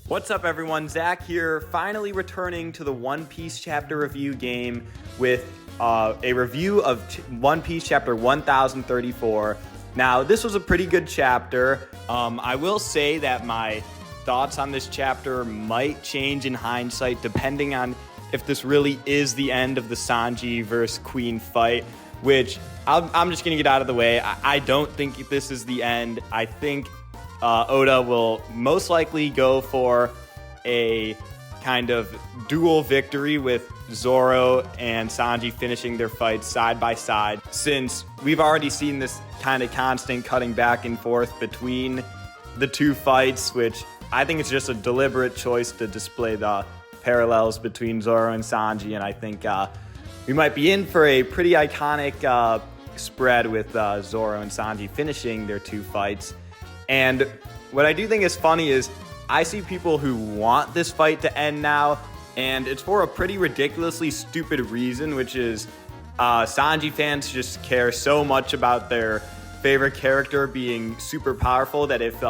What's up, everyone? Zach here, finally returning to the One Piece chapter review game with a review of One Piece chapter 1034. Now, this was a pretty good chapter. I will say that my thoughts on this chapter might change in hindsight depending on if this really is the end of the Sanji versus Queen fight, which I'm just going to get out of the way. I don't think this is the end. I think Oda will most likely go for a kind of dual victory with Zoro and Sanji finishing their fights side by side, since we've already seen this kind of constant cutting back and forth between the two fights, which I think it's just a deliberate choice to display the parallels between Zoro and Sanji, and I think we might be in for a pretty iconic spread with Zoro and Sanji finishing their two fights. And what I do think is funny is I see people who want this fight to end now, and it's for a pretty ridiculously stupid reason, which is Sanji fans just care so much about their favorite character being super powerful that if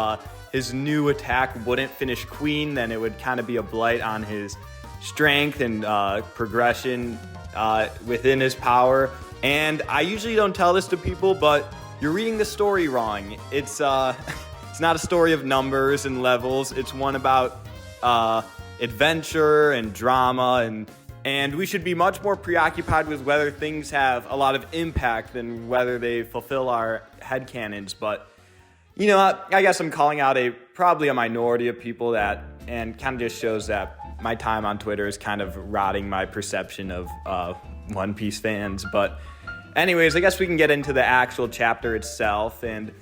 his new attack wouldn't finish Queen, then it would kind of be a blight on his strength and progression within his power. And I usually don't tell this to people, but you're reading the story wrong. It's not a story of numbers and levels. It's one about adventure and drama, and we should be much more preoccupied with whether things have a lot of impact than whether they fulfill our headcanons. But, you know, I guess I'm calling out probably a minority of people that, and kind of just shows that my time on Twitter is kind of rotting my perception of One Piece fans. But anyways, I guess we can get into the actual chapter itself, and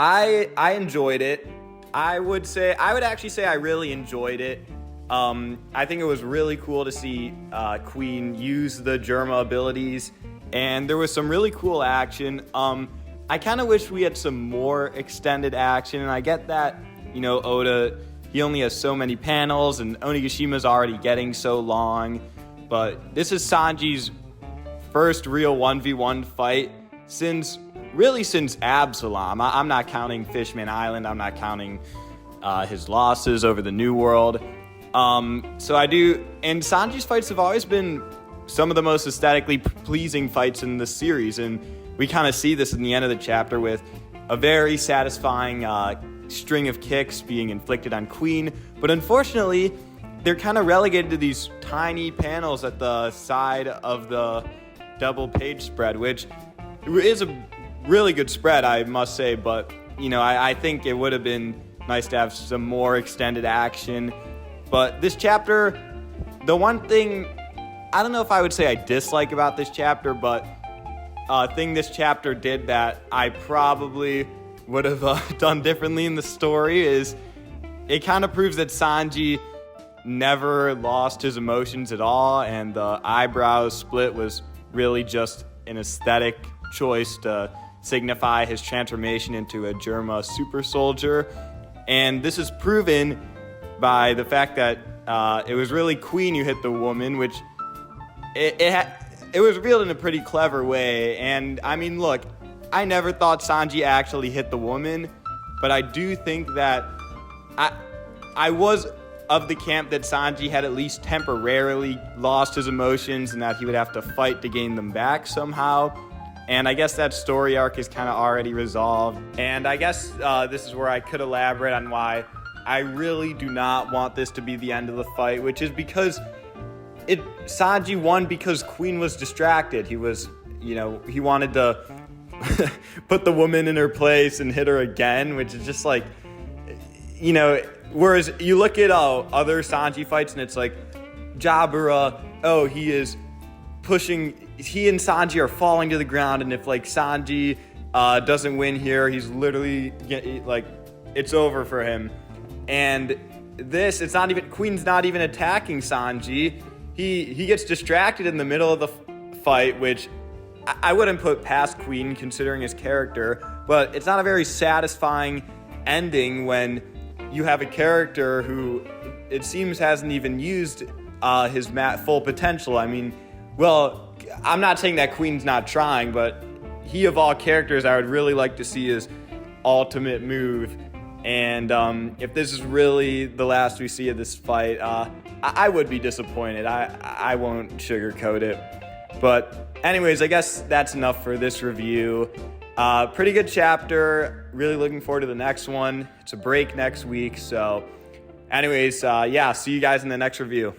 I enjoyed it. I would actually say I really enjoyed it. I think it was really cool to see Queen use the Germa abilities, and there was some really cool action. I kind of wish we had some more extended action, and I get that, you know, Oda, he only has so many panels, and Onigishima's already getting so long, but this is Sanji's first real 1v1 fight since Absalom. I'm not counting Fishman Island. I'm not counting his losses over the New World. So I do, and Sanji's fights have always been some of the most aesthetically pleasing fights in the series, and we kind of see this in the end of the chapter with a very satisfying string of kicks being inflicted on Queen, but unfortunately, they're kind of relegated to these tiny panels at the side of the double page spread, which is a really good spread, I must say, but, you know, I think it would have been nice to have some more extended action. But this chapter, the one thing, I don't know if I would say I dislike about this chapter, but a thing this chapter did that I probably would have done differently in the story is it kind of proves that Sanji never lost his emotions at all, and the eyebrows split was really just an aesthetic choice to signify his transformation into a Germa super soldier. And this is proven by the fact that it was really Queen who hit the woman, which it was revealed in a pretty clever way. And I mean, look, I never thought Sanji actually hit the woman, but I do think that I was of the camp that Sanji had at least temporarily lost his emotions and that he would have to fight to gain them back somehow. And I guess that story arc is kind of already resolved. And I guess this is where I could elaborate on why I really do not want this to be the end of the fight, which is because Sanji won because Queen was distracted. He was, you know, he wanted to put the woman in her place and hit her again, which is just like, you know, whereas you look at other Sanji fights and it's like Jabura, he is pushing, he and Sanji are falling to the ground, and if like Sanji doesn't win here, he's literally like, it's over for him. And this, it's not even, Queen's not even attacking Sanji. He gets distracted in the middle of the fight, which I wouldn't put past Queen considering his character, but it's not a very satisfying ending when you have a character who it seems hasn't even used his full potential. I mean, well, I'm not saying that Queen's not trying, but he of all characters, I would really like to see his ultimate move And if this is really the last we see of this fight, I would be disappointed. I won't sugarcoat it. But anyways, I guess that's enough for this review. Pretty good chapter. Really looking forward to the next one. It's a break next week. So anyways, yeah, see you guys in the next review.